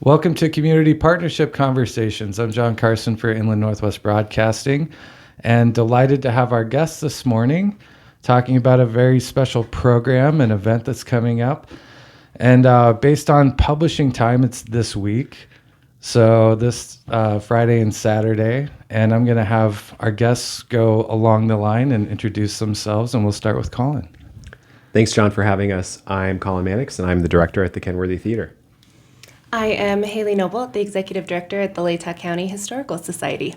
Welcome to Community Partnership Conversations. I'm John Carson for Inland Northwest Broadcasting, and delighted to have our guest this morning talking about a very special program, an event that's coming up. And based on publishing time, it's this week. So this Friday and Saturday. And I'm going to have our guests go along the line and introduce themselves, and we'll start with Colin. Thanks, John, for having us. I'm Colin Mannex, and I'm the director at the Kenworthy Theater. I am Hayley Noble, the executive director at the Latah County Historical Society.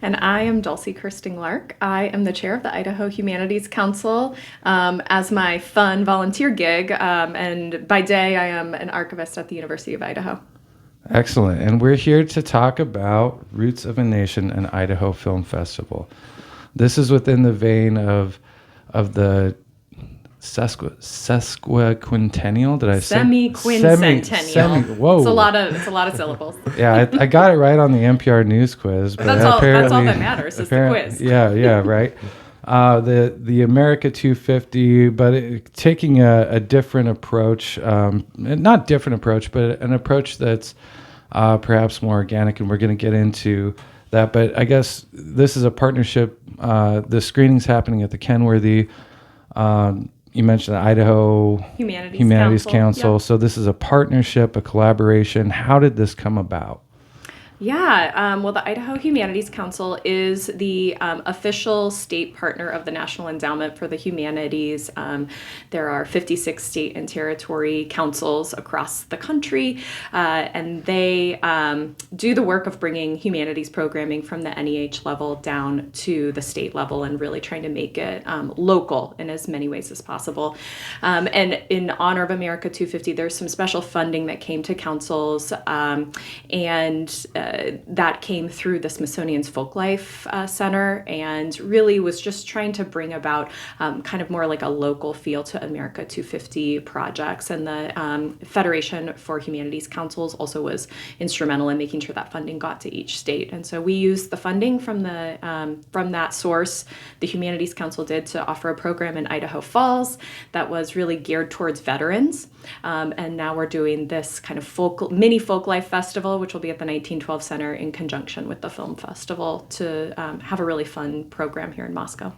And I am Dulce Kersting-Lark. I am the chair of the Idaho Humanities Council as my fun volunteer gig. And by day, I am an archivist at the University of Idaho. Excellent. And we're here to talk about Roots of a Nation and Idaho Film Festival. This is within the vein of the sesquiquentennial. Did I say semi-quincentennial? Whoa, it's a lot of syllables. Yeah, I got it right on the NPR news quiz. But that's all that matters is the quiz. Yeah, right. The America 250, but taking a different approach, not different approach, but an approach that's perhaps more organic, and we're going to get into that. But I guess this is a partnership. The screening's happening at the Kenworthy. You mentioned the Idaho Humanities Council. Yep. So this is a partnership, a collaboration. How did this come about? Yeah, well, the Idaho Humanities Council is the official state partner of the National Endowment for the Humanities. There are 56 state and territory councils across the country, and they do the work of bringing humanities programming from the NEH level down to the state level and really trying to make it local in as many ways as possible. And in honor of America 250, there's some special funding that came to councils, and that came through the Smithsonian's Folklife Center, and really was just trying to bring about kind of more like a local feel to America 250 projects. And the Federation for Humanities Councils also was instrumental in making sure that funding got to each state. And so we used the funding from that source. The Humanities Council did to offer a program in Idaho Falls that was really geared towards veterans. And now we're doing this kind of mini Folklife Festival, which will be at the 1912 Center in conjunction with the film festival to have a really fun program here in Moscow.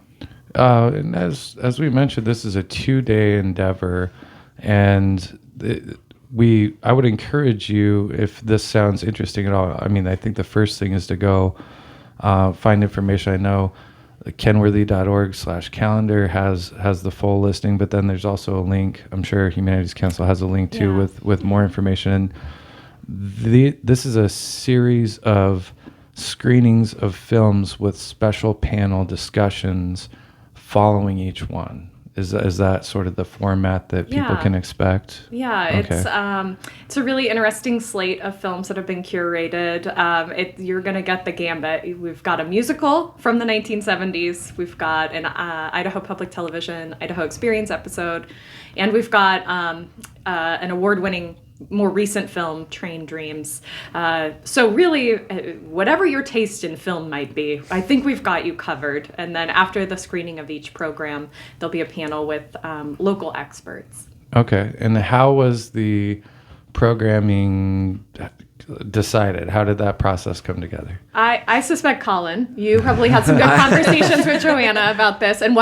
And as we mentioned, this is a 2-day endeavor, and I would encourage you, if this sounds interesting at all. I mean, I think the first thing is to go find information. I know kenworthy.org/calendar has the full listing, but then there's also a link. I'm sure Humanities Council has a link too with more information. This is a series of screenings of films with special panel discussions following each one. Is that sort of the format that people can expect? Yeah, okay. It's a really interesting slate of films that have been curated. You're going to get the gambit. We've got a musical from the 1970s. We've got an Idaho Public Television Idaho Experience episode, and we've got an award-winning more recent film, Train Dreams. So really, whatever your taste in film might be, I think we've got you covered. And then after the screening of each program, there'll be a panel with local experts. Okay. And how was the programming decided? How did that process come together? I suspect, Colin, you probably had some good conversations with Joanna about this, and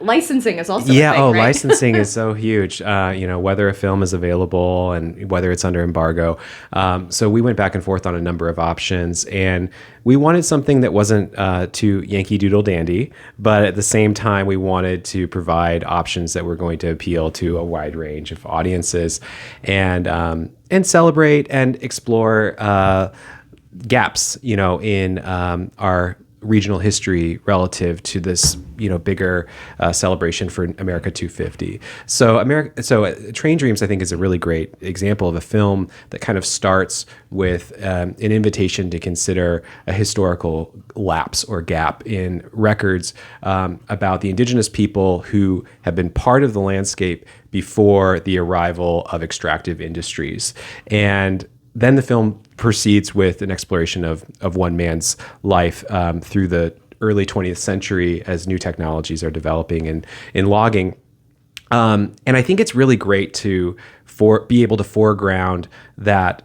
licensing is also a thing, right? Licensing is so huge. Whether a film is available and whether it's under embargo. So we went back and forth on a number of options, and we wanted something that wasn't too Yankee Doodle dandy, but at the same time, we wanted to provide options that were going to appeal to a wide range of audiences, and celebrate and explore gaps, in our regional history relative to this, bigger celebration for America 250. So Train Dreams, I think, is a really great example of a film that kind of starts with an invitation to consider a historical lapse or gap in records about the indigenous people who have been part of the landscape before the arrival of extractive industries. And then the film proceeds with an exploration of one man's life through the early 20th century as new technologies are developing in logging. And I think it's really great to be able to foreground that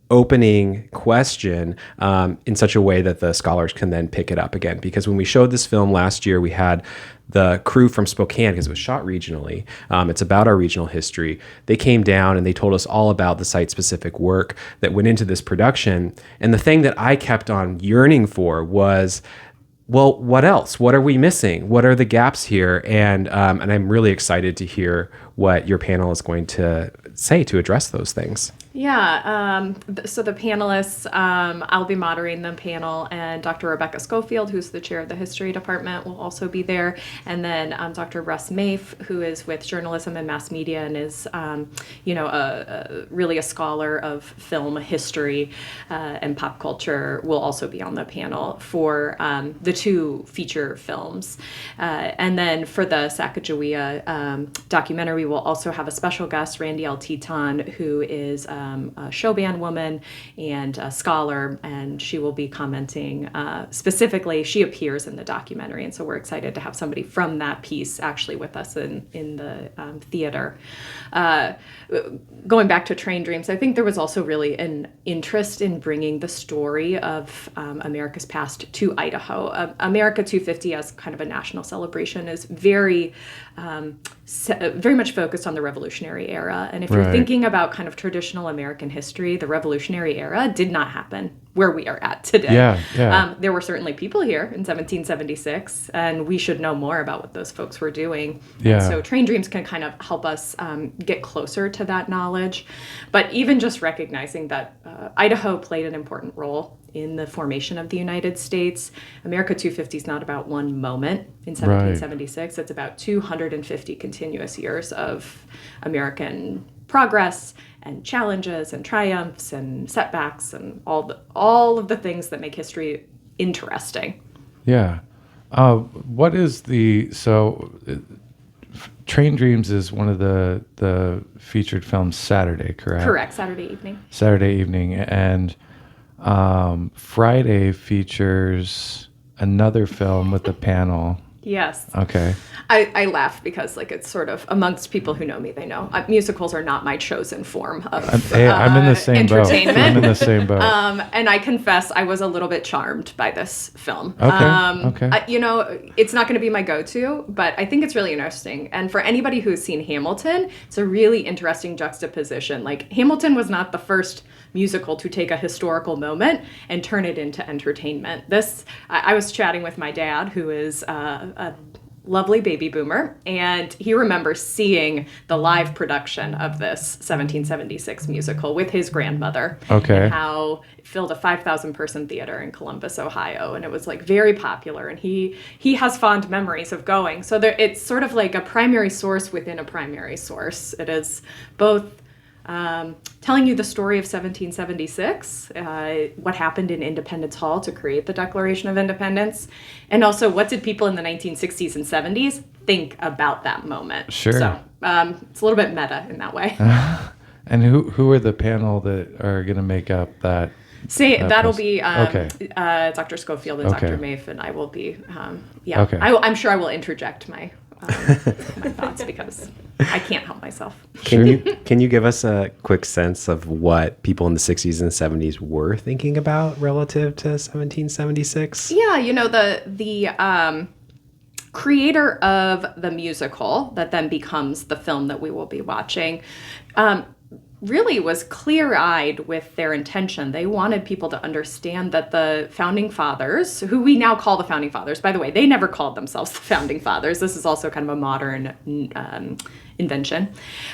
opening question in such a way that the scholars can then pick it up again. Because when we showed this film last year, we had the crew from Spokane, because it was shot regionally. It's about our regional history. They came down and they told us all about the site-specific work that went into this production. And the thing that I kept on yearning for was, well, what else? What are we missing? What are the gaps here? And I'm really excited to hear what your panel is going to say to address those things. Yeah, so the panelists, I'll be moderating the panel, and Dr. Rebecca Schofield, who's the chair of the history department, will also be there. And then Dr. Russ Mafe, who is with journalism and mass media and is, really a scholar of film history and pop culture, will also be on the panel for the two feature films. And then for the Sacagawea documentary, we'll also have a special guest, Randy L. Teton, who is a show band woman and a scholar, and she will be commenting specifically. She appears in the documentary, and so we're excited to have somebody from that piece actually with us in the theater. Going back to Train Dreams, I think there was also really an interest in bringing the story of America's past to Idaho. America 250 as kind of a national celebration is very much focused on the Revolutionary era. And if you're thinking about kind of traditional American history, the Revolutionary era did not happen where we are at today. There were certainly people here in 1776, and we should know more about what those folks were doing. And so Train Dreams can kind of help us get closer to that knowledge. But even just recognizing that Idaho played an important role in the formation of the United States. America 250 is not about one moment in 1776. It's about 250 continuous years of American progress and challenges and triumphs and setbacks and all of the things that make history interesting. Yeah. What is Train Dreams is one of the featured films Saturday, correct? Correct, Saturday evening. Saturday evening. And Friday features another film with a panel. Yes. Okay. I laugh because it's sort of, amongst people who know me, they know musicals are not my chosen form of I'm in the same entertainment. boat. I'm in the same boat. And I confess I was a little bit charmed by this film. Okay. It's not going to be my go-to, but I think it's really interesting. And for anybody who's seen Hamilton, it's a really interesting juxtaposition. Hamilton was not the first musical to take a historical moment and turn it into entertainment. I was chatting with my dad, who is a lovely baby boomer, and he remembers seeing the live production of this 1776 musical with his grandmother. Okay. And how it filled a 5,000 person theater in Columbus, Ohio, and it was very popular, and he has fond memories of going. So it's sort of like a primary source within a primary source. It is both telling you the story of 1776, what happened in Independence Hall to create the Declaration of Independence, and also what did people in the 1960s and 70s think about that moment. Sure. So it's a little bit meta in that way. And who are the panel that are going to make up that? That'll be Dr. Schofield and Dr. Mafe, and I will be, Okay. I'm sure I will interject my thoughts because I can't help myself. Can you give us a quick sense of what people in the 60s and 70s were thinking about relative to 1776? Yeah, the creator of the musical that then becomes the film that we will be watching really was clear-eyed with their intention. They wanted people to understand that the Founding Fathers, who we now call the Founding Fathers, by the way, they never called themselves the Founding Fathers. This is also kind of a modern invention.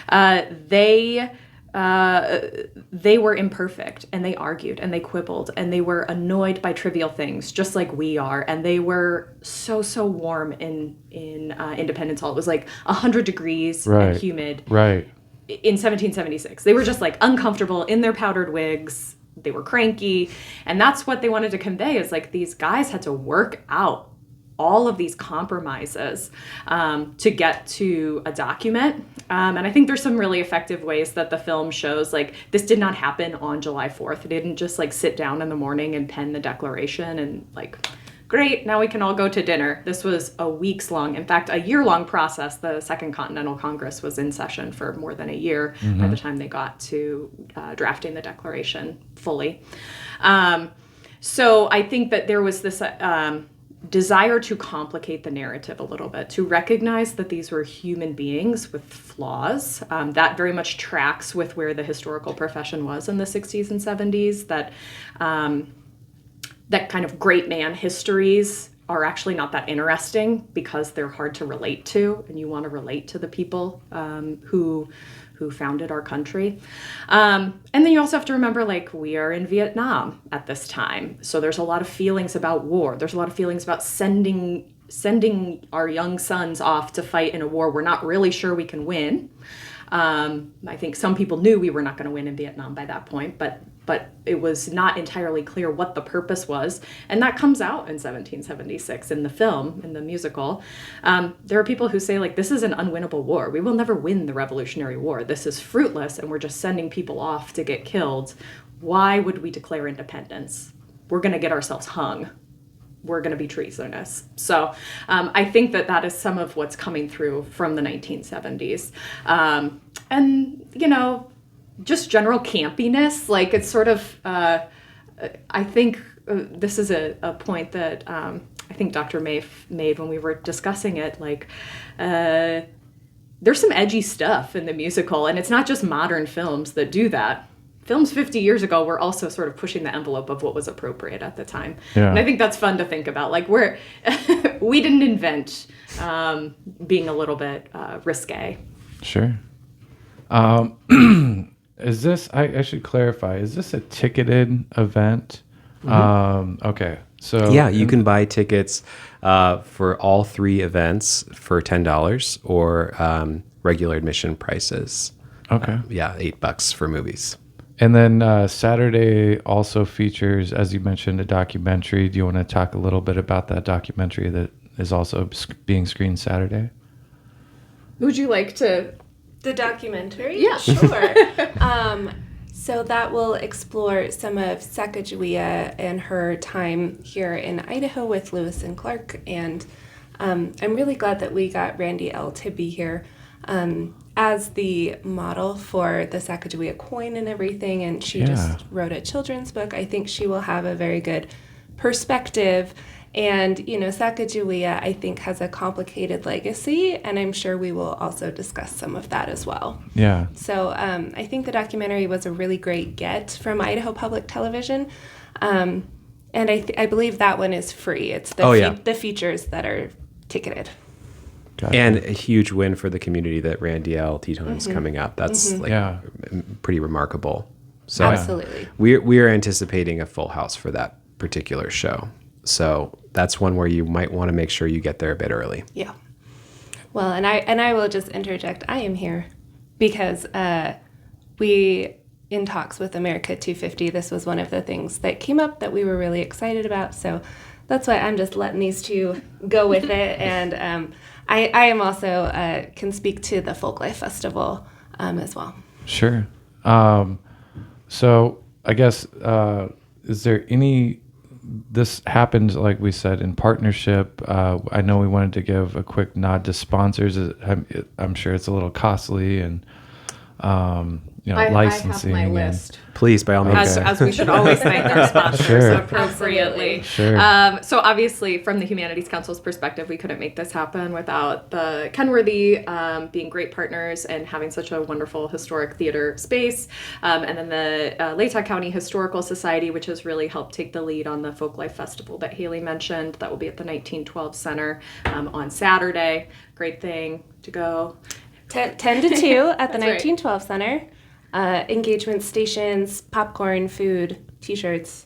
They were imperfect, and they argued, and they quibbled, and they were annoyed by trivial things, just like we are. And they were so warm in Independence Hall. It was 100 degrees and humid. Right. In 1776. They were just uncomfortable in their powdered wigs. They were cranky. And that's what they wanted to convey is these guys had to work out all of these compromises to get to a document. And I think there's some really effective ways that the film shows this did not happen on July 4th. They didn't just sit down in the morning and pen the Declaration and great, now we can all go to dinner. This was a weeks-long, in fact, a year-long process. The Second Continental Congress was in session for more than a year by the time they got to drafting the Declaration fully. So I think that there was this desire to complicate the narrative a little bit, to recognize that these were human beings with flaws. That very much tracks with where the historical profession was in the 60s and 70s, that that kind of great man histories are actually not that interesting because they're hard to relate to, and you want to relate to the people who founded our country. And then you also have to remember, like, we are in Vietnam at this time. So there's a lot of feelings about war. There's a lot of feelings about sending our young sons off to fight in a war we're not really sure we can win. I think some people knew we were not going to win in Vietnam by that point, but it was not entirely clear what the purpose was. And that comes out in 1776 in the film, in the musical. There are people who say, like, this is an unwinnable war. We will never win the Revolutionary War. This is fruitless, and we're just sending people off to get killed. Why would we declare independence? We're going to get ourselves hung. We're going to be treasonous. So I think that is some of what's coming through from the 1970s. And, you know, just general campiness, like, it's sort of, I think this is a point that I think Dr. May made when we were discussing it, like, there's some edgy stuff in the musical, and it's not just modern films that do that. Films 50 years ago were also sort of pushing the envelope of what was appropriate at the time. Yeah. And I think that's fun to think about. Like, we didn't invent being a little bit risque. Sure. Is this, I should clarify, is this a ticketed event? Okay. So yeah, you can buy tickets for all three events for $10 or regular admission prices. Okay. Yeah, $8 for movies. And then Saturday also features, as you mentioned, a documentary. Do you want to talk a little bit about that documentary that is also being screened Saturday? Would you like to? The documentary? Yeah. Sure. So that will explore some of Sacagawea and her time here in Idaho with Lewis and Clark. And I'm really glad that we got Randy L. to be here as the model for the Sacagawea coin and everything. And she just wrote a children's book. I think she will have a very good perspective. And, you know, Sacagawea, I think, has a complicated legacy, and I'm sure we will also discuss some of that as well. Yeah. So I think the documentary was a really great get from Idaho Public Television. And I believe that one is free. It's the features that are ticketed. And a huge win for the community that Randy L. Titone's coming up. That's pretty remarkable. So absolutely. We are anticipating a full house for that particular show. So that's one where you might want to make sure you get there a bit early. Yeah. Well, and I will just interject. I am here because we, in talks with America 250, this was one of the things that came up that we were really excited about. So that's why I'm just letting these two go with it. And I am also can speak to the Folklife Festival as well. Sure. So I guess, is there any... This happened, like we said, in partnership. I know we wanted to give a quick nod to sponsors. I'm sure it's a little costly and, licensing. I have my list. Please, by all means. As we should always thank our sponsors appropriately. Sure. So obviously, from the Humanities Council's perspective, we couldn't make this happen without the Kenworthy being great partners and having such a wonderful historic theater space. And then the Latah County Historical Society, which has really helped take the lead on the Folklife Festival that Hayley mentioned. That will be at the 1912 Center on Saturday. Great thing to go. 10 to 2 at the 1912 Center. Engagement stations, popcorn, food, T-shirts,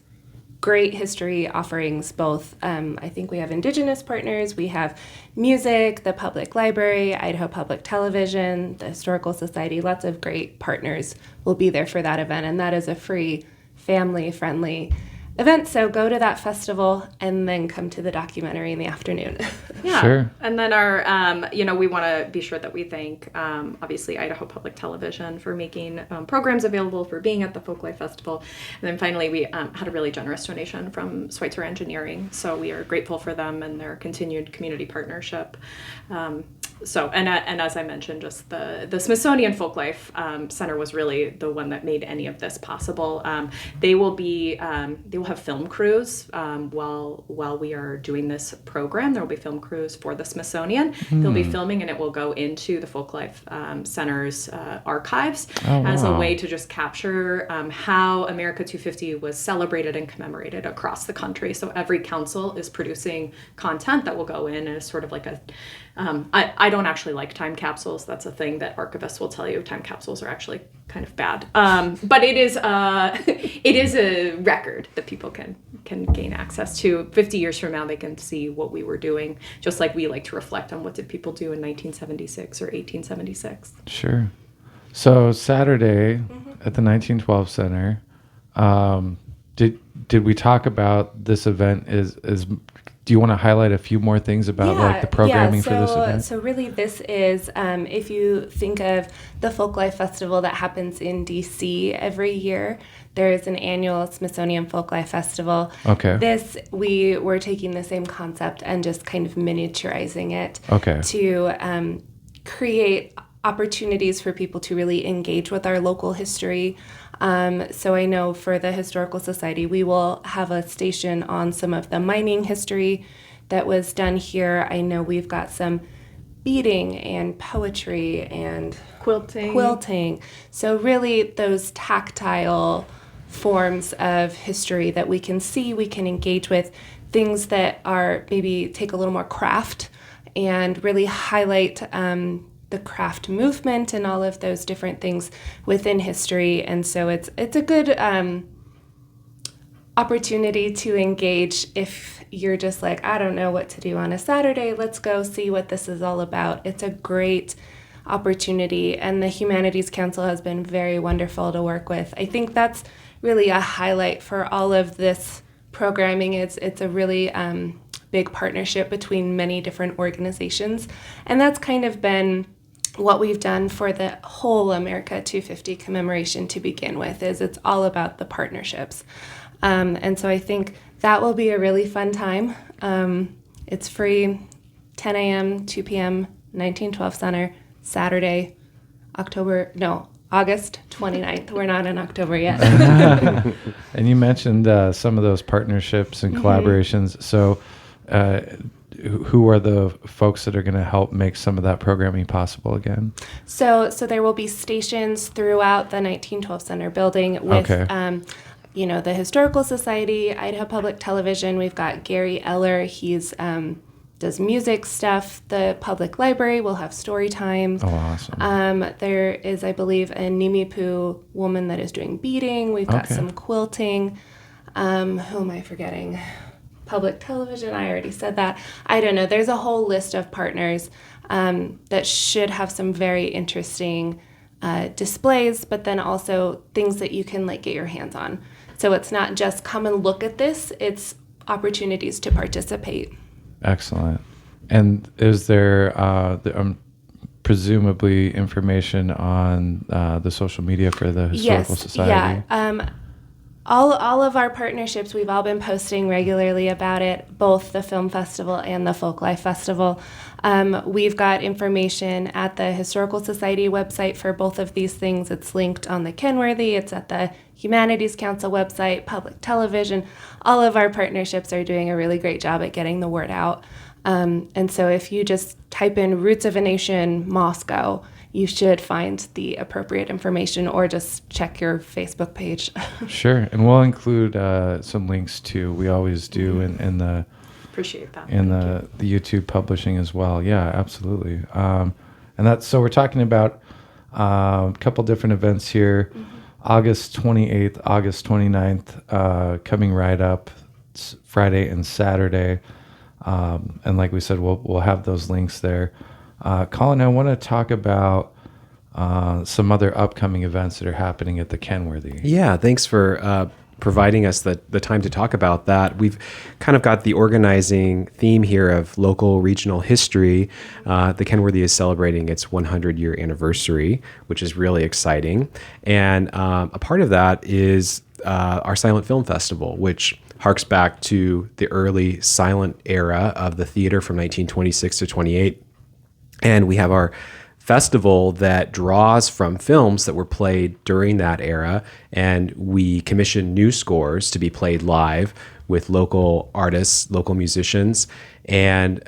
great history offerings, both. I think we have Indigenous partners, we have music, the Public Library, Idaho Public Television, the Historical Society, lots of great partners will be there for that event, and that is a free, family-friendly event. So go to that festival and then come to the documentary in the afternoon. Yeah. Sure. And then our, we want to be sure that we thank, obviously, Idaho Public Television for making programs available, for being at the Folklife Festival. And then finally, we had a really generous donation from Schweitzer Engineering. So we are grateful for them and their continued community partnership. And as I mentioned, just the Smithsonian Folklife Center was really the one that made any of this possible. They will have film crews while we are doing this program. There will be film crews for the Smithsonian. They'll be filming, and it will go into the Folklife Center's archives as a way to just capture how America 250 was celebrated and commemorated across the country. So every council is producing content that will go in as sort of like a I don't actually like time capsules. That's a thing that archivists will tell you. Time capsules are actually kind of bad. But it is a record that people can gain access to. 50 years from now, they can see what we were doing, just like we like to reflect on what did people do in 1976 or 1876. Sure. So Saturday at the 1912 Center, did we talk about this event? Do you want to highlight a few more things about like the programming for this event? So really this is, if you think of the Folklife Festival that happens in DC every year, there is an annual Smithsonian Folklife Festival. Okay. We were taking the same concept and just kind of miniaturizing it to create opportunities for people to really engage with our local history. So I know for the Historical Society, we will have a station on some of the mining history that was done here. I know we've got some beading and poetry and quilting. So really those tactile forms of history that we can see, we can engage with, things that are maybe take a little more craft and really highlight the craft movement and all of those different things within history. And so it's a good opportunity to engage if you're just like, I don't know what to do on a Saturday, let's go see what this is all about. It's a great opportunity, and the Humanities Council has been very wonderful to work with. I think that's really a highlight for all of this programming. It's a really big partnership between many different organizations, and that's kind of been what we've done for the whole America 250 commemoration to begin with. Is it's all about the partnerships. And so I think that will be a really fun time. It's free, 10 a.m., 2 p.m., 1912 Center, Saturday, August 29th. We're not in October yet. And you mentioned some of those partnerships and collaborations. So who are the folks that are going to help make some of that programming possible again? So there will be stations throughout the 1912 Center building with, the Historical Society, Idaho Public Television. We've got Gary Eller. He's does music stuff. The public library will have story time. Oh, awesome. There is, I believe, a Nimipu woman that is doing beading. We've got some quilting. Who am I forgetting? Public television, I already said that. I don't know. There's a whole list of partners that should have some very interesting displays, but then also things that you can get your hands on. So it's not just come and look at this, it's opportunities to participate. Excellent. And is there presumably information on the social media for the Historical Society? Yeah. All of our partnerships, we've all been posting regularly about it, both the Film Festival and the Folklife Festival. We've got information at the Historical Society website for both of these things. It's linked on the Kenworthy. It's at the Humanities Council website, public television. All of our partnerships are doing a really great job at getting the word out. And so if you just type in Roots of a Nation Moscow, you should find the appropriate information, or just check your Facebook page. Sure. And we'll include some links too. We always do in the appreciate that. In the YouTube publishing as well. Yeah, absolutely. And that's, so we're talking about a couple different events here. August 28th, August 29th, coming right up. It's Friday and Saturday. And like we said, we'll have those links there. Colin, I want to talk about some other upcoming events that are happening at the Kenworthy. Yeah, thanks for providing us the time to talk about that. We've kind of got the organizing theme here of local regional history. The Kenworthy is celebrating its 100-year anniversary, which is really exciting. And a part of that is our Silent Film Festival, which harks back to the early silent era of the theater from 1926 to 28. And we have our festival that draws from films that were played during that era, and we commission new scores to be played live with local artists, local musicians. And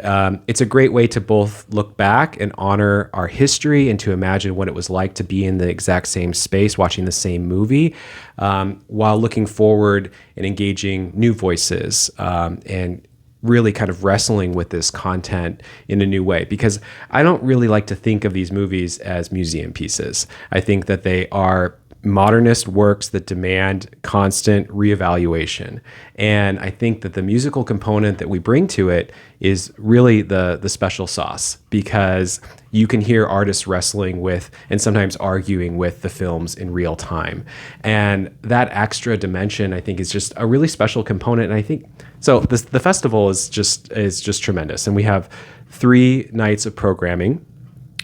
it's a great way to both look back and honor our history and to imagine what it was like to be in the exact same space watching the same movie, while looking forward and engaging new voices and really kind of wrestling with this content in a new way, because I don't really like to think of these movies as museum pieces. I think that they are modernist works that demand constant reevaluation. And I think that the musical component that we bring to it is really the special sauce, because you can hear artists wrestling with and sometimes arguing with the films in real time. And that extra dimension, I think, is just a really special component. And I think so the festival is just tremendous. And we have 3 nights of programming,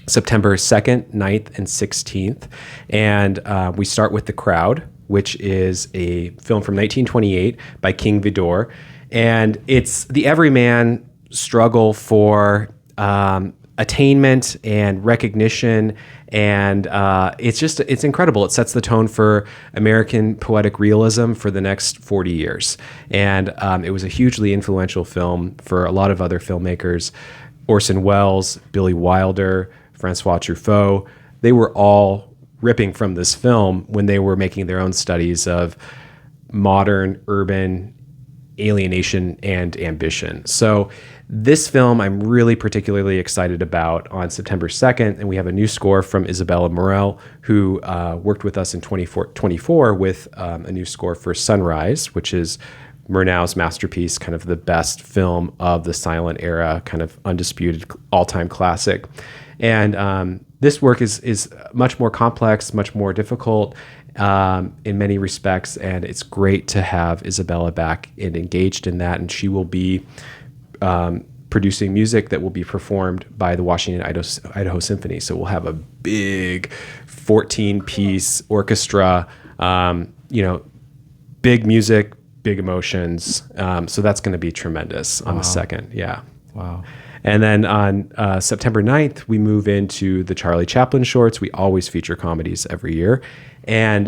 September 2nd, 9th, and 16th. And we start with The Crowd, which is a film from 1928 by King Vidor. And it's the everyman struggle for attainment and recognition. And it's incredible. It sets the tone for American poetic realism for the next 40 years. And it was a hugely influential film for a lot of other filmmakers. Orson Welles, Billy Wilder, Francois Truffaut, they were all ripping from this film when they were making their own studies of modern urban alienation and ambition. So this film I'm really particularly excited about on September 2nd, and we have a new score from Isabella Morel, who worked with us in 2024 with a new score for Sunrise, which is Murnau's masterpiece, kind of the best film of the silent era, kind of undisputed all-time classic. And this work is much more complex, much more difficult in many respects, and it's great to have Isabella back and engaged in that. And she will be producing music that will be performed by the Washington Idaho Symphony. So we'll have a big 14-piece orchestra, big music, big emotions. So that's going to be tremendous on the 2nd. Yeah. Wow. And then on September 9th, we move into the Charlie Chaplin shorts. We always feature comedies every year. And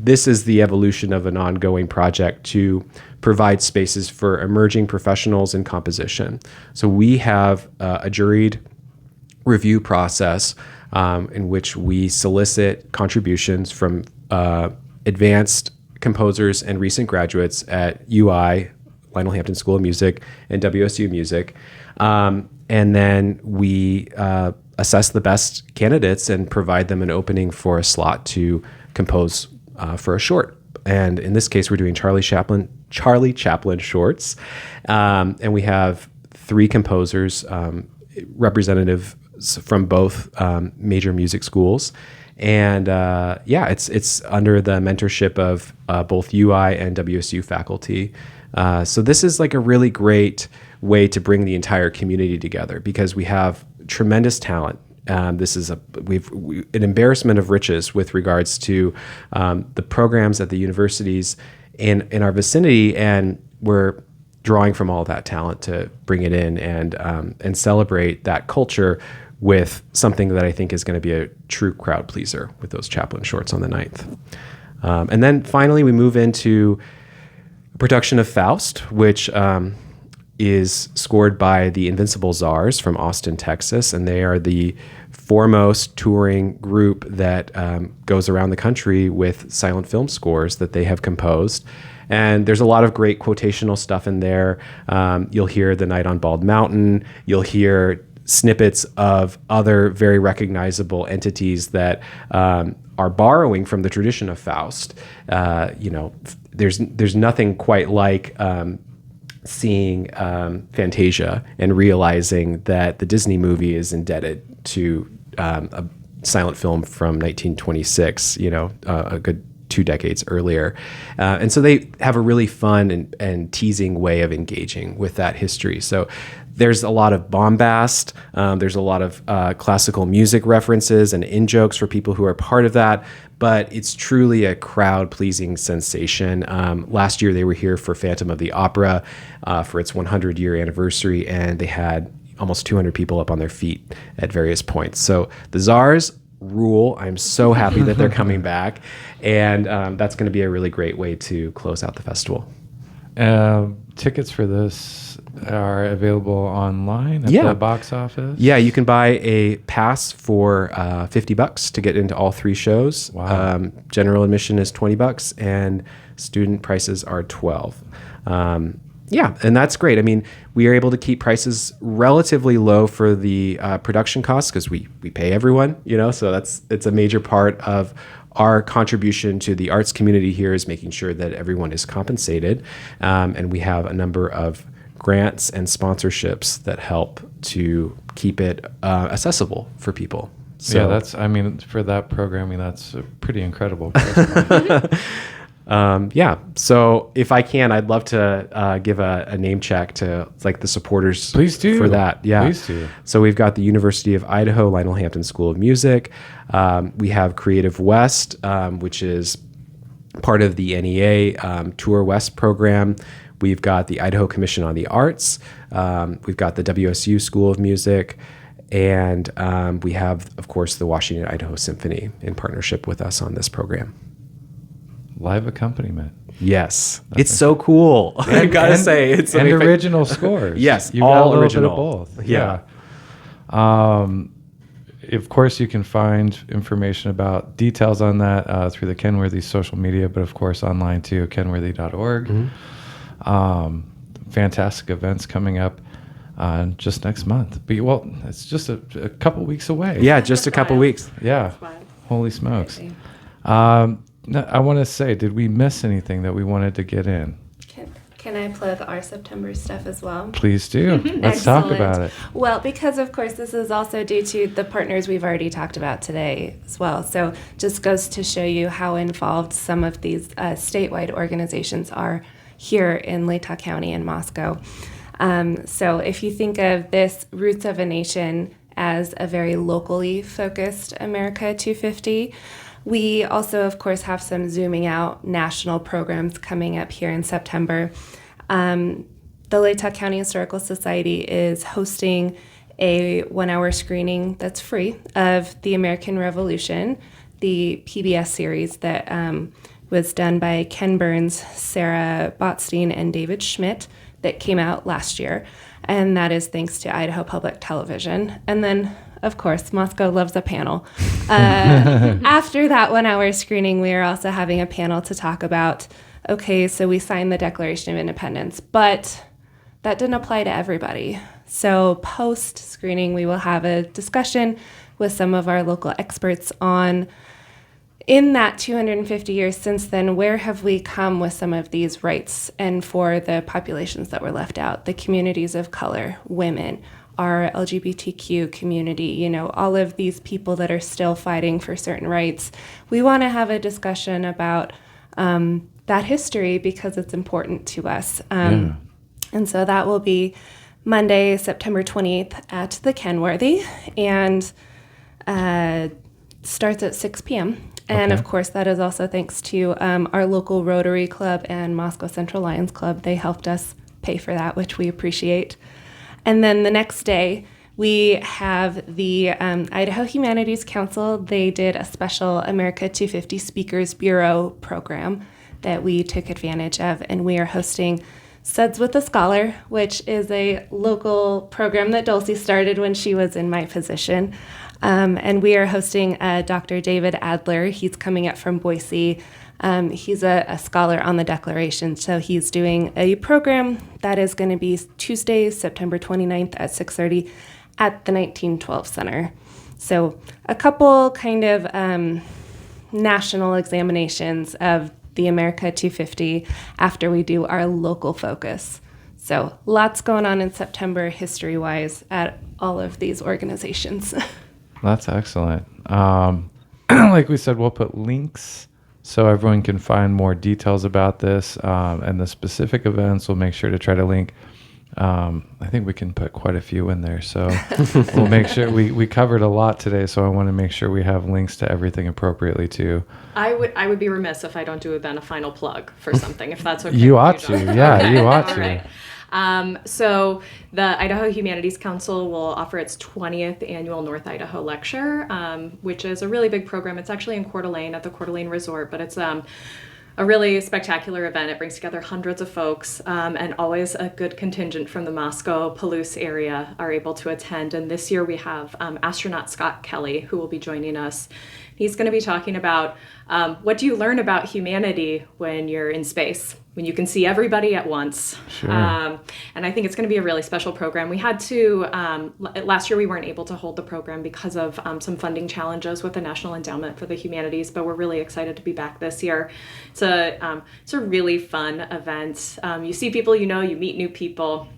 this is the evolution of an ongoing project to provide spaces for emerging professionals in composition. So we have a juried review process in which we solicit contributions from advanced composers and recent graduates at UI, Lionel Hampton School of Music, and WSU Music. And then we assess the best candidates and provide them an opening for a slot to compose for a short. And in this case, we're doing Charlie Chaplin shorts. And we have 3 composers, representatives from both major music schools. And it's under the mentorship of both UI and WSU faculty. So this is like a really great way to bring the entire community together, because we have tremendous talent. This is an embarrassment of riches with regards to the programs at the universities in our vicinity, and we're drawing from all that talent to bring it in and celebrate that culture with something that I think is going to be a true crowd pleaser with those Chaplin shorts on the 9th. And then finally, we move into a production of Faust, which is scored by the Invincible Czars from Austin, Texas, and they are the foremost touring group that goes around the country with silent film scores that they have composed. And there's a lot of great quotational stuff in there. You'll hear The Night on Bald Mountain. You'll hear snippets of other very recognizable entities that are borrowing from the tradition of Faust. There's nothing quite like seeing Fantasia and realizing that the Disney movie is indebted to a silent film from 1926, a good 2 decades earlier. And so they have a really fun and teasing way of engaging with that history. So there's a lot of bombast. There's a lot of classical music references and in-jokes for people who are part of that. But it's truly a crowd-pleasing sensation. Last year, they were here for Phantom of the Opera for its 100-year anniversary, and they had almost 200 people up on their feet at various points. So the Czars rule. I'm so happy that they're coming back. And that's going to be a really great way to close out the festival. Tickets for this are available online at the box office? Yeah, you can buy a pass for $50 to get into all 3 shows. Wow. General admission is $20 and student prices are $12. Yeah, and that's great. I mean, we are able to keep prices relatively low for the production costs because we pay everyone, so it's a major part of our contribution to the arts community here is making sure that everyone is compensated. And we have a number of grants and sponsorships that help to keep it accessible for people. So yeah, for that programming, that's a pretty incredible. So if I can, I'd love to give a name check to the supporters. Please do. For that. Yeah. Please do. So we've got the University of Idaho, Lionel Hampton School of Music. We have Creative West, which is part of the NEA Tour West program. We've got the Idaho Commission on the Arts. We've got the WSU School of Music. And we have, of course, the Washington Idaho Symphony in partnership with us on this program. Live accompaniment. Yes. It's so cool. I gotta say. It's and original scores. Yes, you got all a little original. bit of both. Yeah. Of course, you can find information about details on that through the Kenworthy social media, but of course online too, kenworthy.org. Mm-hmm. Fantastic events coming up just next month. But, it's just a couple weeks away. Yeah, just a couple weeks. Yeah. Holy smokes. I want to say, did we miss anything that we wanted to get in? Can I plug our September stuff as well? Please do. Let's talk about it. Well, because of course this is also due to the partners we've already talked about today as well. So just goes to show you how involved some of these statewide organizations are here in Latah County and Moscow. So if you think of this Roots of a Nation as a very locally focused America 250, we also, of course, have some zooming out national programs coming up here in September. The Latah County Historical Society is hosting a 1-hour screening that's free of the American Revolution, the PBS series that was done by Ken Burns, Sarah Botstein, and David Schmidt that came out last year. And that is thanks to Idaho Public Television. And then, of course, Moscow loves a panel. After that 1-hour screening, we are also having a panel to talk about, okay, so we signed the Declaration of Independence, but that didn't apply to everybody. So post-screening, we will have a discussion with some of our local experts on, in that 250 years since then, where have we come with some of these rights and for the populations that were left out, the communities of color, women, our LGBTQ community, all of these people that are still fighting for certain rights. We want to have a discussion about that history because it's important to us. And so that will be Monday, September 28th at the Kenworthy, and starts at 6 p.m. And of course, that is also thanks to our local Rotary Club and Moscow Central Lions Club. They helped us pay for that, which we appreciate. And then the next day, we have the Idaho Humanities Council. They did a special America 250 Speakers Bureau program that we took advantage of, and we are hosting Suds with a Scholar, which is a local program that Dulce started when she was in my position. And we are hosting Dr. David Adler. He's coming up from Boise. He's a scholar on the Declaration, so he's doing a program that is going to be Tuesday, September 29th at 6:30 at the 1912 Center. So a couple kind of national examinations of the America 250 after we do our local focus. So lots going on in September history-wise at all of these organizations. That's excellent. Like we said, we'll put links so everyone can find more details about this and the specific events. We'll make sure to try to link. I think we can put quite a few in there, so we'll make sure we covered a lot today. So I want to make sure we have links to everything appropriately too. I would be remiss if I don't do then a final plug for something, if that's okay. You ought to, yeah, Okay. you ought All to. right. So the Idaho Humanities Council will offer its 20th annual North Idaho Lecture, which is a really big program. It's actually in Coeur d'Alene at the Coeur d'Alene Resort, but it's a really spectacular event. It brings together hundreds of folks, and always a good contingent from the Moscow, Palouse area are able to attend. And this year we have astronaut Scott Kelly, who will be joining us. He's going to be talking about what do you learn about humanity when you're in space, when you can see everybody at once. Sure. And I think it's going to be a really special program. We had to, last year we weren't able to hold the program because of some funding challenges with the National Endowment for the Humanities, but we're really excited to be back this year. It's a really fun event. You see people you know, you meet new people.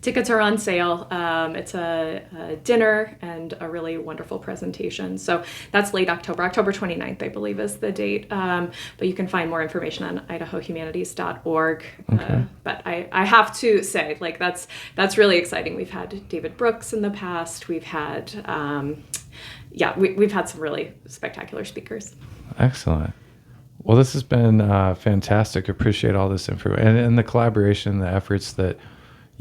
Tickets are on sale. It's a dinner and a really wonderful presentation. So that's late October. October 29th, I believe, is the date. But you can find more information on idahohumanities.org. Okay. But I have to say, like, that's really exciting. We've had David Brooks in the past. We've had, we've had some really spectacular speakers. Excellent. Well, this has been fantastic. Appreciate all this info and the collaboration, the efforts that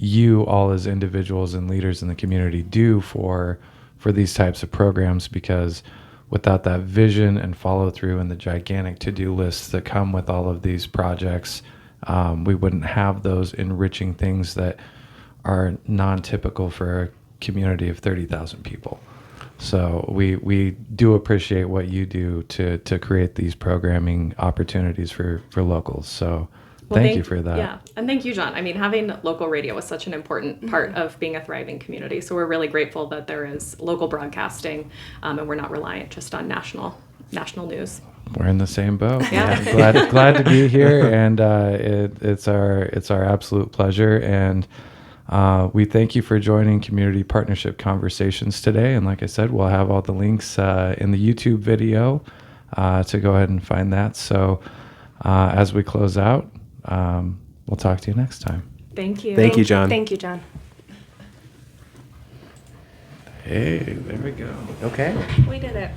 you all as individuals and leaders in the community do for these types of programs, because without that vision and follow through and the gigantic to-do lists that come with all of these projects, we wouldn't have those enriching things that are non-typical for a community of 30,000 people. So we do appreciate what you do to create these programming opportunities for locals. So thank you for that. Yeah, and thank you, John. I mean, having local radio is such an important part of being a thriving community. So we're really grateful that there is local broadcasting, and we're not reliant just on national news. We're in the same boat. Yeah. Glad to be here, and it's our absolute pleasure. And we thank you for joining Community Partnership Conversations today. And like I said, we'll have all the links in the YouTube video to go ahead and find that. So as we close out, we'll talk to you next time. Thank you. Thank you, John. Thank you, John. Hey, there we go. Okay. We did it.